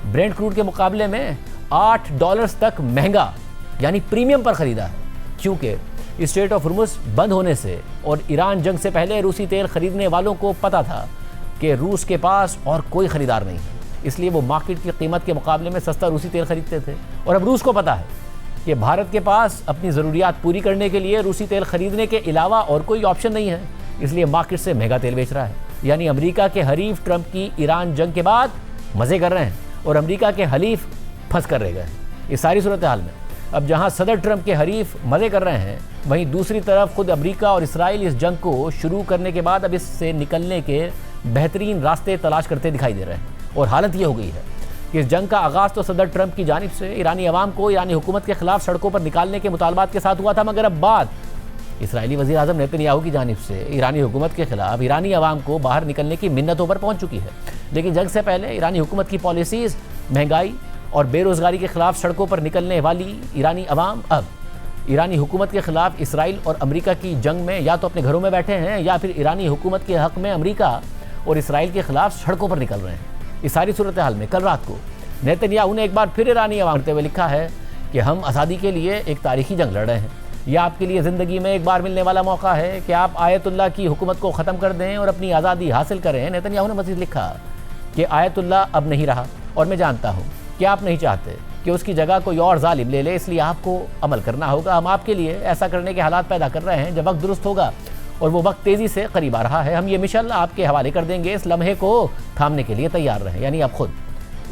ब्रेंट क्रूड के मुकाबले में $8 तक महंगा यानी प्रीमियम पर खरीदा है, क्योंकि स्ट्रेट ऑफ हुर्मुज़ बंद होने से और ईरान जंग से पहले रूसी तेल खरीदने वालों को पता था कि रूस के पास और कोई ख़रीदार नहीं है, इसलिए वो मार्केट की कीमत के मुकाबले में सस्ता रूसी तेल खरीदते थे। और अब रूस को पता है कि भारत के पास अपनी ज़रूरियात पूरी करने के लिए रूसी तेल खरीदने के अलावा और कोई ऑप्शन नहीं है, इसलिए मार्केट से महंगा तेल बेच रहा है। यानी अमेरिका के हरीफ ट्रंप की ईरान जंग के बाद मज़े कर रहे हैं और अमेरिका के हलीफ फंस कर रह गए। इस सारी सूरत हाल में अब जहां सदर ट्रंप के हरीफ मज़े कर रहे हैं, वहीं दूसरी तरफ खुद अमेरिका और इसराइल इस जंग को शुरू करने के बाद अब इससे निकलने के बेहतरीन रास्ते तलाश करते दिखाई दे रहे हैं। और हालत ये हो गई है कि इस जंग का आगाज़ तो सदर ट्रंप की जानिब से ईरानी अवाम को ईरानी हुकूमत के खिलाफ सड़कों पर निकालने के मुतालबात के साथ हुआ था, मगर अब बात इसराइली वज़ीर आज़म नेतन्याहू की जानिब से ईरानी हुकूमत के खिलाफ ईरानी अवाम को बाहर निकलने की मिन्नतों पर पहुँच चुकी है। लेकिन जंग से पहले ईरानी हुकूमत की पॉलिसीज़, महंगाई और बेरोज़गारी के खिलाफ सड़कों पर निकलने वाली ईरानी अवाम अब ईरानी हुकूमत के खिलाफ इसराइल और अमेरिका की जंग में या तो अपने घरों में बैठे हैं या फिर ईरानी हुकूमत के हक़ में अमेरिका और इसराइल के खिलाफ सड़कों पर निकल रहे हैं। इस सारी सूरत हाल में कल रात को नेतन्याहू ने एक बार फिर ईरानी अवाम करते हुए लिखा है कि हम आज़ादी के लिए एक तारीखी जंग लड़ रहे हैं। यह आपके लिए ज़िंदगी में एक बार मिलने वाला मौका है कि आप आयतुल्लाह की हुकूमत को ख़त्म कर दें और अपनी आज़ादी हासिल करें। नेतन्याहू ने मज़ीद लिखा कि आयतुल्लाह अब नहीं रहा और मैं जानता हूँ कि आप नहीं चाहते कि उसकी जगह कोई और जालिम ले ले, इसलिए आपको अमल करना होगा। हम आपके लिए ऐसा करने के हालात पैदा कर रहे हैं जब वक्त दुरुस्त होगा, और वो वक्त तेज़ी से करीब आ रहा है। हम ये मिशन आपके हवाले कर देंगे, इस लम्हे को थामने के लिए तैयार रहें। यानी अब खुद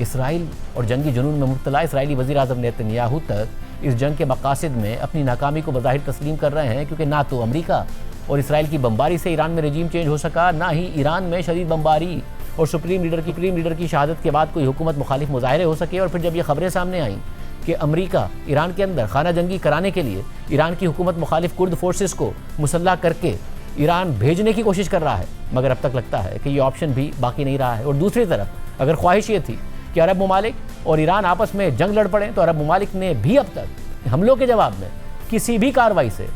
इसराइल और जंगी जुनून में मुब्तला इसराइली वज़ीर आज़म नेतन्याहू तक इस जंग के मकासद में अपनी नाकामी को बज़ाहिर तस्लीम कर रहे हैं, क्योंकि ना तो अमेरिका और इसराइल की बमबारी से ईरान में रजीम चेंज हो सका, ना ही ईरान में शदीद बमबारी और सुप्रीम लीडर की शहादत के बाद कोई हुकूमत मुखालिफ मुजाहरे हो सके। और फिर जब ये खबरें सामने आईं कि अमेरिका ईरान के अंदर खाना जंगी कराने के लिए ईरान की हुकूमत मुखालिफ कुर्द फोर्सेस को मुसल्लह करके ईरान भेजने की कोशिश कर रहा है, मगर अब तक लगता है कि ये ऑप्शन भी बाकी नहीं रहा है। और दूसरी तरफ अगर ख्वाहिश ये थी कि अरब ममालिक और ईरान आपस में जंग लड़ पड़े, तो अरब ममालिक ने भी अब तक हमलों के जवाब में किसी भी कार्रवाई से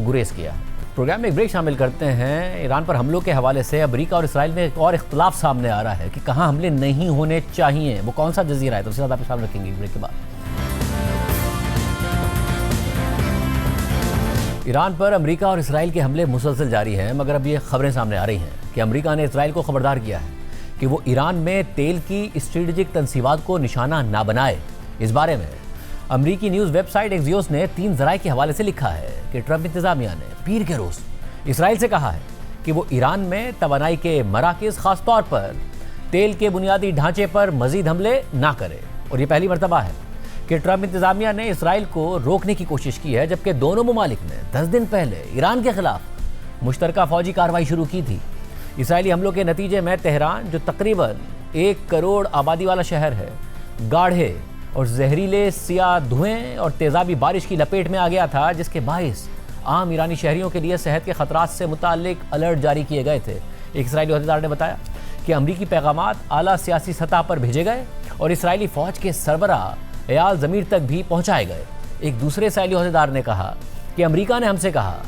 गुरेज किया है। प्रोग्राम में एक ब्रेक शामिल करते हैं। ईरान पर हमलों के हवाले से अमेरिका और इसराइल में एक और इख्तलाफ सामने आ रहा है कि कहाँ हमले नहीं होने चाहिए, वो कौन सा जजीरा है, तो उसके साथ आप सामने रखेंगे ब्रेक के बाद। ईरान पर अमेरिका और इसराइल के हमले मुसलसल जारी हैं, मगर अब ये खबरें सामने आ रही हैं कि अमेरिका ने इसराइल को खबरदार किया है कि वो ईरान में तेल की स्ट्रेटेजिक तनसीबात को निशाना ना बनाए। इस बारे में अमरीकी न्यूज़ वेबसाइट एक्सियोस ने 3 ज़राए के हवाले से लिखा है कि ट्रंप इंतज़ामिया ने पीर के रोज़ इसराइल से कहा है कि वो ईरान में तवानाई के मराकज़, ख़ास तौर पर तेल के बुनियादी ढांचे पर मज़ीद हमले ना करे। और ये पहली मरतबा है कि ट्रंप इंतज़ामिया ने इसराइल को रोकने की कोशिश की है, जबकि दोनों ममालिक ने 10 दिन पहले ईरान के खिलाफ मुश्तरका फ़ौजी कार्रवाई शुरू की थी। इसराइली हमलों के नतीजे में तेहरान, जो तकरीबन 1 करोड़ आबादी वाला शहर है, गाढ़े और जहरीले सियाह धुएं और तेज़ाबी बारिश की लपेट में आ गया था, जिसके बाइस आम ईरानी शहरियों के लिए सेहत के ख़तरात से मुताल्लिक अलर्ट जारी किए गए थे। एक इसराइली अहदेदार ने बताया कि अमरीकी पैगामात आला सियासी सतह पर भेजे गए और इसराइली फ़ौज के सरबराह एयाल ज़मीर तक भी पहुँचाए गए। एक दूसरे इसराइली अहदेदार ने कहा कि अमरीका ने हमसे कहा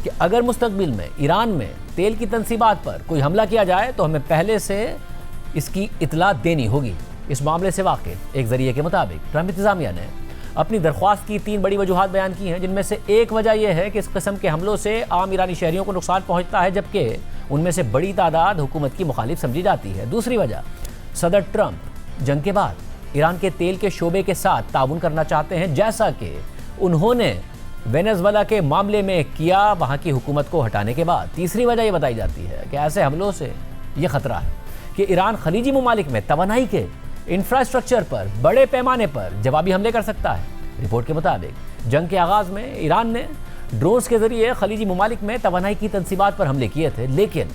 कि अगर मुस्तकबिल में ईरान में तेल की तनसीबात पर कोई हमला किया जाए तो हमें पहले से इसकी इतला देनी होगी। इस मामले से वाकिफ एक जरिए के मुताबिक ट्रंप इंतज़ामिया ने अपनी दरख्वास्त की 3 बड़ी वजूहात बयान की हैं, जिनमें से एक वजह यह है कि इस किस्म के हमलों से आम ईरानी शहरियों को नुकसान पहुंचता है, जबकि उनमें से बड़ी तादाद हुकूमत की मुखालिफ समझी जाती है। दूसरी वजह, सदर ट्रंप जंग के बाद ईरान के तेल के शोबे के साथ ताउन करना चाहते हैं, जैसा कि उन्होंने वेनेजुएला के मामले में किया वहाँ की हुकूमत को हटाने के बाद। तीसरी वजह यह बताई जाती है कि ऐसे हमलों से यह खतरा है कि ईरान खलीजी ममालिक में तवानाई के इंफ्रास्ट्रक्चर पर बड़े पैमाने पर जवाबी हमले कर सकता है। रिपोर्ट के मुताबिक जंग के आगाज़ में ईरान ने ड्रोन्स के जरिए खलीजी ममालिक में तवानाई की तनसीबात पर हमले किए थे, लेकिन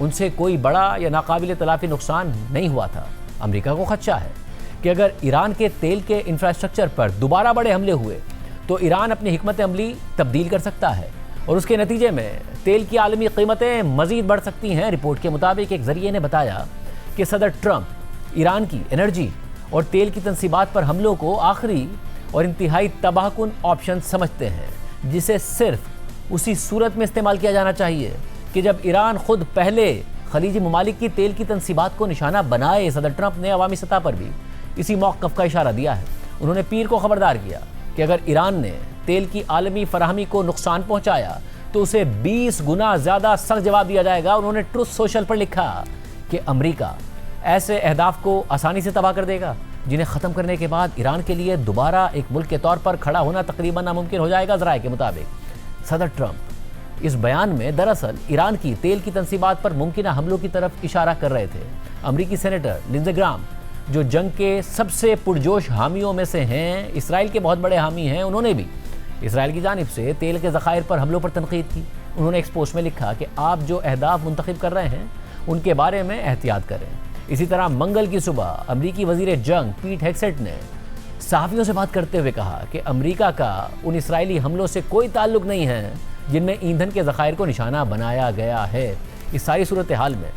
उनसे कोई बड़ा या नाकाबिल तलाफी नुकसान नहीं हुआ था। अमेरिका को खदशा है कि अगर ईरान के तेल के इंफ्रास्ट्रक्चर पर दोबारा बड़े हमले हुए तो ईरान अपनी हिकमत अमली तब्दील कर सकता है और उसके नतीजे में तेल की आलमी कीमतें मज़ीद बढ़ सकती हैं। रिपोर्ट के मुताबिक एक जरिए ने बताया कि सदर ट्रंप ईरान की एनर्जी और तेल की तनसीबात पर हमलों को आखिरी और इंतहाई तबाहकुन ऑप्शन समझते हैं, जिसे सिर्फ उसी सूरत में इस्तेमाल किया जाना चाहिए कि जब ईरान खुद पहले खलीजी ममालिक की तेल की तनसीबात को निशाना बनाए। सदर ट्रंप ने अवामी सतह पर भी इसी मौक़िफ़ का इशारा दिया है। उन्होंने पीर को खबरदार किया कि अगर ईरान ने तेल की आलमी फराहमी को नुकसान पहुँचाया तो उसे 20 गुना ज़्यादा सख्त जवाब दिया जाएगा। उन्होंने ट्रुथ सोशल पर लिखा कि अमेरिका ऐसे अहदाफ को आसानी से तबाह कर देगा, जिन्हें ख़त्म करने के बाद ईरान के लिए दोबारा एक मुल्क के तौर पर खड़ा होना तकरीबन नामुमकिन हो जाएगा। ज़राए के मुताबिक सदर ट्रंप इस बयान में दरअसल ईरान की तेल की तंसीबात पर मुमकिन हमलों की तरफ इशारा कर रहे थे। अमरीकी सेनेटर लिंडसे ग्राहम, जो जंग के सबसे पुरजोश हामियों में से हैं, इसराइल के बहुत बड़े हामी हैं, उन्होंने भी इसराइल की जानिब से तेल के ज़खायर पर हमलों पर तनकीद की। उन्होंने एक पोस्ट में लिखा कि आप जो अहदाफ मुंतखब कर रहे हैं उनके बारे में एहतियात करें। इसी तरह मंगल की सुबह अमरीकी वज़ीर जंग पीट हेगसेट ने सहाफ़ियों से बात करते हुए कहा कि अमरीका का उन इसराइली हमलों से कोई ताल्लुक नहीं है जिनमें ईंधन के ज़खायर को निशाना बनाया गया है। इस सारी सूरत हाल में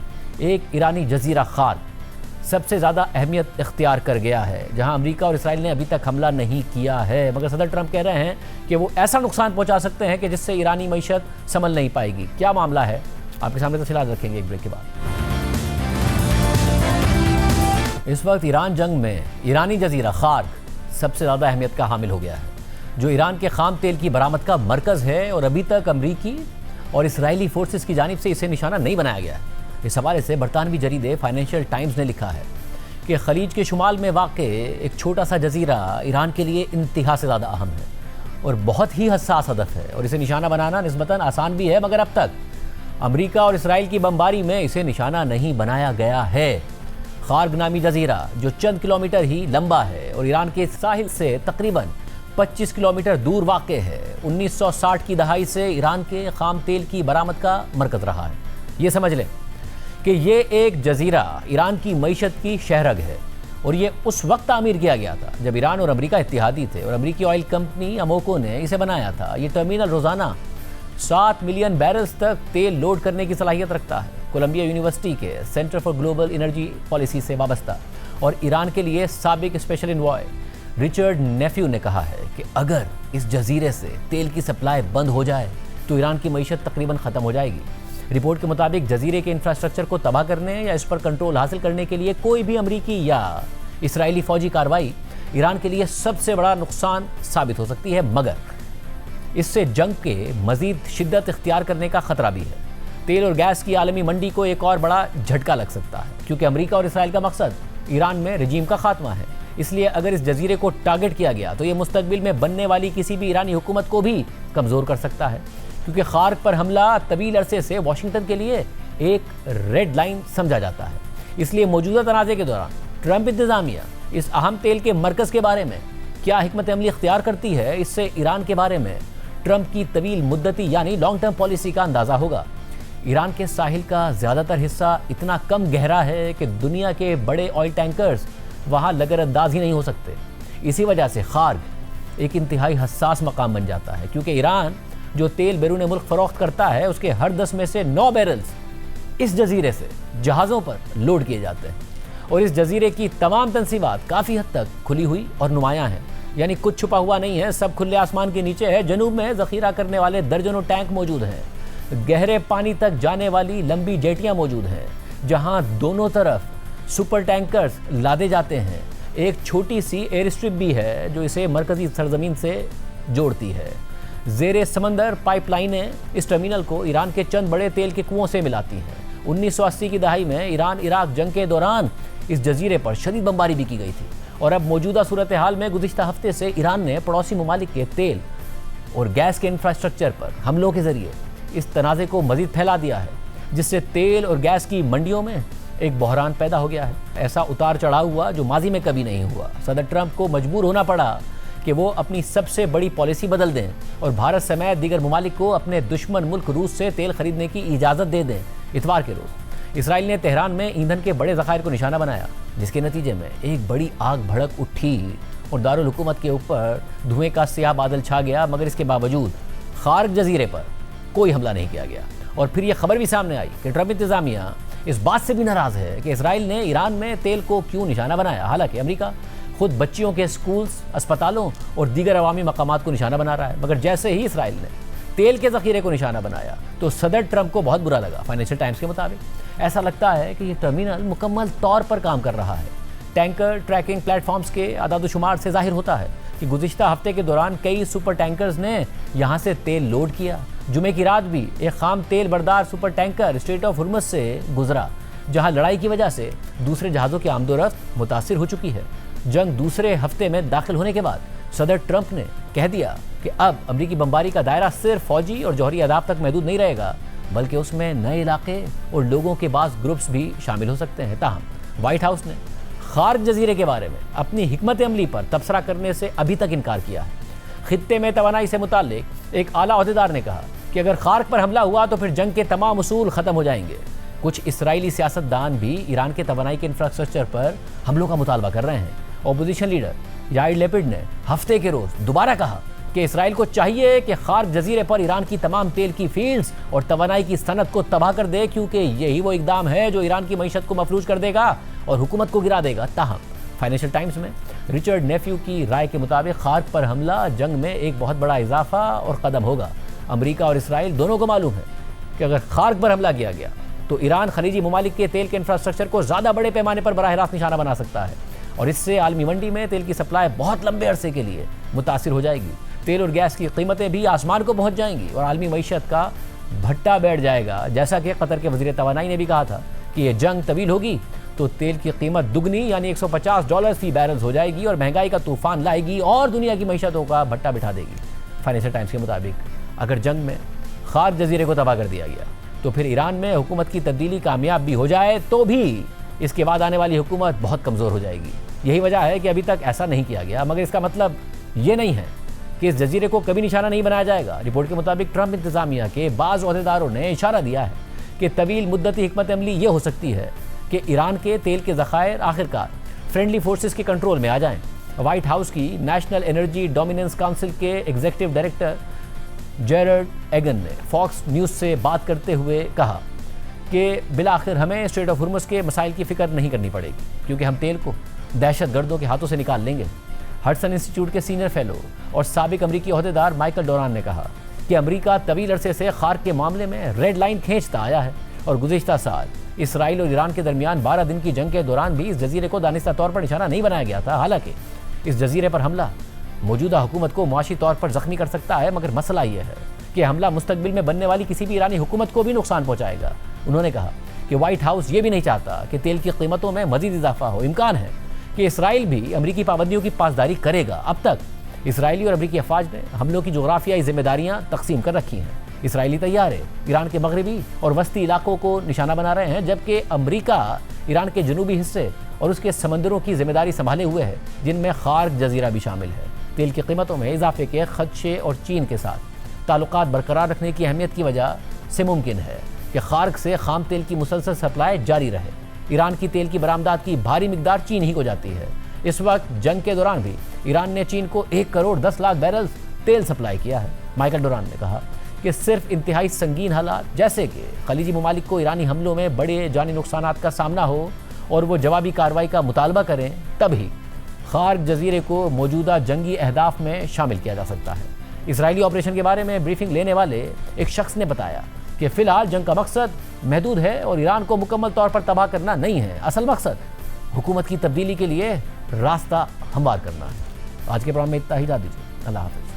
एक ईरानी जजीरा खार सबसे ज़्यादा अहमियत इख्तियार कर गया है, जहां अमेरिका और इसराइल ने अभी तक हमला नहीं किया है, मगर सदर ट्रंप कह रहे हैं कि वो ऐसा नुकसान पहुंचा सकते हैं कि जिससे ईरानी मईशत संभल नहीं पाएगी। क्या मामला है, आपके सामने तफसीलात रखेंगे एक ब्रेक के बाद। इस वक्त ईरान जंग में ईरानी जजीरा खार्ग सबसे ज़्यादा अहमियत का हामिल हो गया है, जो ईरान के खाम तेल की बरामद का मरकज़ है, और अभी तक अमरीकी और इसराइली फोर्सेस की जानिब से इसे निशाना नहीं बनाया गया है। इस हवाले से बरतानवी जरीदे फाइनेंशियल टाइम्स ने लिखा है कि खलीज के शुमाल में वाक़े एक छोटा सा जजीरा ईरान के लिए इंतहा से ज़्यादा अहम है और बहुत ही हसास हदफ है, और इसे निशाना बनाना निस्बतन आसान भी है, मगर अब तक अमरीका और इसराइल की बमबारी में इसे निशाना नहीं बनाया गया है। खार्ग नामी जजीरा, जो चंद किलोमीटर ही लंबा है और ईरान के साहिल से तकरीबन 25 किलोमीटर दूर वाक़े है, 1960 की दहाई से ईरान के खाम तेल की बरामद का मरकज़ रहा है। ये समझ लें कि ये एक जजीरा ईरान की मईशत की शहरग है, और ये उस वक्त तामीर किया गया था जब ईरान और अमरीका इत्तेहादी थे, और अमरीकी ऑयल कंपनी अमोको ने इसे बनाया था। ये टर्मिनल रोज़ाना 7 मिलियन बैरल्स तक तेल लोड करने की सलाहियत रखता है। कोलंबिया यूनिवर्सिटी के centre for global energy policy से वाबस्ता और ईरान के लिए साबिक स्पेशल एनवॉय रिचर्ड नेफ्यू ने कहा है कि अगर इस जजीरे से तेल की सप्लाई बंद हो जाए तो ईरान की मईशत तकरीबन ख़त्म हो जाएगी। रिपोर्ट के मुताबिक जजीरे के इंफ्रास्ट्रक्चर को तबाह करने या इस पर कंट्रोल हासिल करने के लिए कोई भी अमरीकी या इसराइली फौजी कार्रवाई ईरान के लिए सबसे बड़ा नुकसान साबित हो सकती है, मगर इससे जंग के मजीद शिद्दत इख्तियार करने का खतरा भी है। तेल और गैस की आलमी मंडी को एक और बड़ा झटका लग सकता है, क्योंकि अमरीका और इसराइल का मकसद ईरान में रजीम का खात्मा है। इसलिए अगर इस जजीरे को टारगेट किया गया तो ये मुस्तकबिल में बनने वाली किसी भी ईरानी हुकूमत को भी कमज़ोर कर सकता है, क्योंकि खार्ग पर हमला तवील अरसे से वाशिंगटन के लिए एक रेड लाइन समझा जाता है। इसलिए मौजूदा तनाज़े के दौरान ट्रंप इंतज़ामिया इस अहम तेल के मरकज़ के बारे में क्या हिकमत अमली इख्तियार करती है, इससे ईरान के बारे में ट्रंप की तवील मुद्दती यानी लॉन्ग टर्म पॉलिसी का अंदाज़ा होगा। ईरान के साहिल का ज़्यादातर हिस्सा इतना कम गहरा है कि दुनिया के बड़े ऑयल टैंकर्स वहाँ लगरअंदाज ही नहीं हो सकते। इसी वजह से खार्ग एक इंतहाई हसास मकाम बन जाता है, क्योंकि ईरान जो तेल बैरून मुल्क फ़रोख्त करता है उसके हर 10 में से 9 बैरल्स इस जजीरे से जहाज़ों पर लोड किए जाते हैं, और इस जजीरे की तमाम तंसीबात काफ़ी हद तक खुली हुई और नुमायाँ हैं, यानी कुछ छुपा हुआ नहीं है, सब खुले आसमान के नीचे है। जनूब में ज़ख़ीरा करने वाले दर्जनों टैंक मौजूद हैं, गहरे पानी तक जाने वाली लंबी जेटियाँ मौजूद हैं, जहाँ दोनों तरफ सुपर टैंकर्स लादे जाते हैं। एक छोटी सी एयर स्ट्रिप भी है जो इसे मरकज़ी सरजमीन से जोड़ती है। ज़ेरे समंदर पाइपलाइनें इस टर्मिनल को ईरान के चंद बड़े तेल के कुओं से मिलाती हैं। 1980 की दहाई में ईरान इराक जंग के दौरान इस जजीरे पर शदीद बमबारी भी की गई थी, और अब मौजूदा सूरत हाल में गुज़िश्ता हफ्ते से ईरान ने पड़ोसी ममालिक के तेल और गैस के इंफ्रास्ट्रक्चर पर हमलों के ज़रिए इस तनाज़े को मज़ीद फैला दिया है, जिससे तेल और गैस की मंडियों में एक बहरान पैदा हो गया है। ऐसा उतार चढ़ाव हुआ जो माजी में कभी नहीं हुआ। सदर ट्रंप को मजबूर होना पड़ा कि वो अपनी सबसे बड़ी पॉलिसी बदल दें और भारत समेत दीगर ममालिक को अपने दुश्मन मुल्क रूस से तेल खरीदने की इजाज़त दे दें। इतवार के रोज़ इसराइल ने तेहरान में ईंधन के बड़े ज़खायर को निशाना बनाया, जिसके नतीजे में एक बड़ी आग भड़क उठी और दारुल हुकूमत के ऊपर धुएं का स्याह बादल छा गया, मगर इसके बावजूद खार्ग जजीरे पर कोई हमला नहीं किया गया। और फिर यह खबर भी सामने आई कि ट्रंप इंतज़ामिया इस बात से भी नाराज़ है कि इसराइल ने ईरान में तेल को क्यों निशाना बनाया, हालांकि अमेरिका खुद बच्चियों के स्कूल्स, अस्पतालों और दीगर अवामी मकामात को निशाना बना रहा है। मगर जैसे ही इसराइल ने तेल के ज़ख़ीरे को निशाना बनाया तो सदर ट्रंप को बहुत बुरा लगा। फाइनेंशियल टाइम्स के मुताबिक ऐसा लगता है कि ये टर्मिनल मुकम्मल तौर पर काम कर रहा है। टैंकर ट्रैकिंग प्लेटफॉर्म्स के आदाद-ओ-शुमार से जाहिर होता है कि गुज़िश्ता हफ्ते के दौरान कई सुपर टैंकर्स ने यहाँ से तेल लोड किया। जुमे की रात भी एक खाम तेल बरदार super tanker straight of Hormuz से गुजरा, जहां लड़ाई की वजह से दूसरे जहाज़ों की आमदोरफ्त मुतासिर हो चुकी है। जंग दूसरे हफ्ते में दाखिल होने के बाद सदर ट्रंप ने कह दिया कि अब अमरीकी बमबारी का दायरा सिर्फ फौजी और जौहरी अदाब तक महदूद नहीं रहेगा, बल्कि उसमें नए इलाके और लोगों के बाज़ ग्रुप्स भी शामिल हो सकते हैं। ताहम व्हाइट हाउस ने खार्क जजीरे के बारे में अपनी हिकमत अमली पर तबसरा करने से अभी तक इनकार किया है। खित्ते में तवानाई से मुताल्लिक एक आला ओहदेदार ने कहा कि अगर खार्क पर हमला हुआ तो फिर जंग के तमाम उसूल ख़त्म हो जाएंगे। कुछ इसराइली सियासतदान भी ईरान के तवानाई के इंफ्रास्ट्रक्चर पर हमलों का मुतालबा कर रहे हैं। अपोजिशन लीडर याइर लेपिड ने हफ्ते के रोज़ दोबारा कहा कि इसराइल को चाहिए कि खार्क जजीरे पर ईरान की तमाम तेल की फील्ड्स और तवानाई की सनत को तबाह कर दे, क्योंकि यही वो इकदाम है जो ईरान की मईशत को मफलूज कर देगा और हुकूमत को गिरा देगा। ताहम फाइनेंशियल टाइम्स में रिचर्ड नेफ्यू की राय के मुताबिक खार्क पर हमला जंग में एक बहुत बड़ा इजाफा और कदम होगा। अमेरिका और इसराइल दोनों को मालूम है कि अगर खार्क पर हमला किया गया तो ईरान खलीजी ममालिक के तेल के इंफ्रास्ट्रक्चर को ज़्यादा बड़े पैमाने पर बराह रास्त निशाना बना सकता है और इससे आलमी मंडी में तेल की सप्लाई बहुत लंबे अरसे के लिए मुतासिर हो जाएगी। तेल और गैस की कीमतें भी आसमान को पहुँच जाएंगी और आलमी मईशत का भट्टा बैठ जाएगा। जैसा कि कतर के वज़ीर तवानाई ने भी कहा था कि ये जंग तवील होगी तो तेल की कीमत दुगनी यानी $150 फी बैरल हो जाएगी और महंगाई का तूफान लाएगी और दुनिया की मईशतों का भट्टा बिठा देगी। फाइनेंशियल टाइम्स के मुताबिक अगर जंग में खार्क जजीरे को तबाह कर दिया गया तो फिर ईरान में हुकूमत की तब्दीली कामयाब भी हो जाए तो भी इसके बाद आने वाली हुकूमत बहुत कमज़ोर हो जाएगी। यही वजह है कि अभी तक ऐसा नहीं किया गया, मगर इसका मतलब ये नहीं है कि इस जजीरे को कभी निशाना नहीं बनाया जाएगा। रिपोर्ट के मुताबिक ट्रंप इंतजामिया के बाज़ ओहदेदारों ने इशारा दिया है कि तवील मुद्दती हिकमत अमली ये हो सकती है कि ईरान के तेल के ज़खायर आखिरकार फ्रेंडली फोर्सेस के कंट्रोल में आ जाएं। व्हाइट हाउस की नेशनल एनर्जी डोमिनेंस काउंसिल के एग्जीक्यूटिव डायरेक्टर जेरड एगन ने फॉक्स न्यूज़ से बात करते हुए कहा कि बिलाखिर हमें स्ट्रेट ऑफ हुर्मुज़ के मसाइल की फ़िक्र नहीं करनी पड़ेगी, क्योंकि हम तेल को दहशतगर्दों के हाथों से निकाल लेंगे। हडसन इंस्टीट्यूट के सीनियर फेलो और साबिक अमरीकी ओहदेदार माइकल डोरान ने कहा कि अमरीका तवील अरसे से खार्क के मामले में रेड लाइन खींचता आया है और गुज़िश्ता साल इसराइल और ईरान के दरमियान 12 दिन की जंग के दौरान भी इस जजीरे को दानिस्ता तौर पर निशाना नहीं बनाया गया था। हालांकि इस जजीरे पर हमला मौजूदा हुकूमत को मुआशी तौर पर जख्मी कर सकता है, मगर मसला यह है कि हमला मुस्तकबिल में बनने वाली किसी भी ईरानी हुकूमत को भी नुकसान पहुँचाएगा। उन्होंने कहा कि व्हाइट हाउस ये भी नहीं चाहता कि तेल की कीमतों में मजीद इजाफा हो। इम्कान है कि इसराइल भी अमरीकी पाबंदियों की पासदारी करेगा। अब तक इसराइली और अमरीकी अफवाज ने हमलों की जोग्राफियाई जिम्मेदारियां तकसीम कर रखी हैं। इसराइली तैयारे ईरान के मगरबी और वस्ती इलाकों को निशाना बना रहे हैं, जबकि अमरीका ईरान के जनूबी हिस्से और उसके समंदरों की जिम्मेदारी संभाले हुए है, जिनमें खार्क जजीरा भी शामिल है। तेल की कीमतों में इजाफे के खदशे और चीन के साथ ताल्लुकात बरकरार रखने की अहमियत की वजह से मुमकिन है कि खार्क से खाम तेल की मुसलसल सप्लाई जारी रहे। ईरान की तेल की बरामदात की भारी मिकदार चीन ही को जाती है। इस वक्त जंग के दौरान भी ईरान ने चीन को 1 करोड़ 10 लाख बैरल तेल सप्लाई किया है। माइकल डोरान ने कहा कि सिर्फ इंतहाई संगीन हालात जैसे कि खलीजी ममालिक को ईरानी हमलों में बड़े जानी नुकसानात का सामना हो और वो जवाबी कार्रवाई का मुतालबा करें, तभी खार्क जजीरे को मौजूदा जंगी अहदाफ में शामिल किया जा सकता है। इसराइली ऑपरेशन के बारे में ब्रीफिंग लेने वाले एक शख्स ने बताया कि फ़िलहाल जंग का मकसद महदूद है और ईरान को मुकम्मल तौर पर तबाह करना नहीं है। असल मकसद हुकूमत की तब्दीली के लिए रास्ता हमवार करना है। आज के प्रोग्राम में इतना ही, जा दीजिए। अल्लाह हाफ़िज़।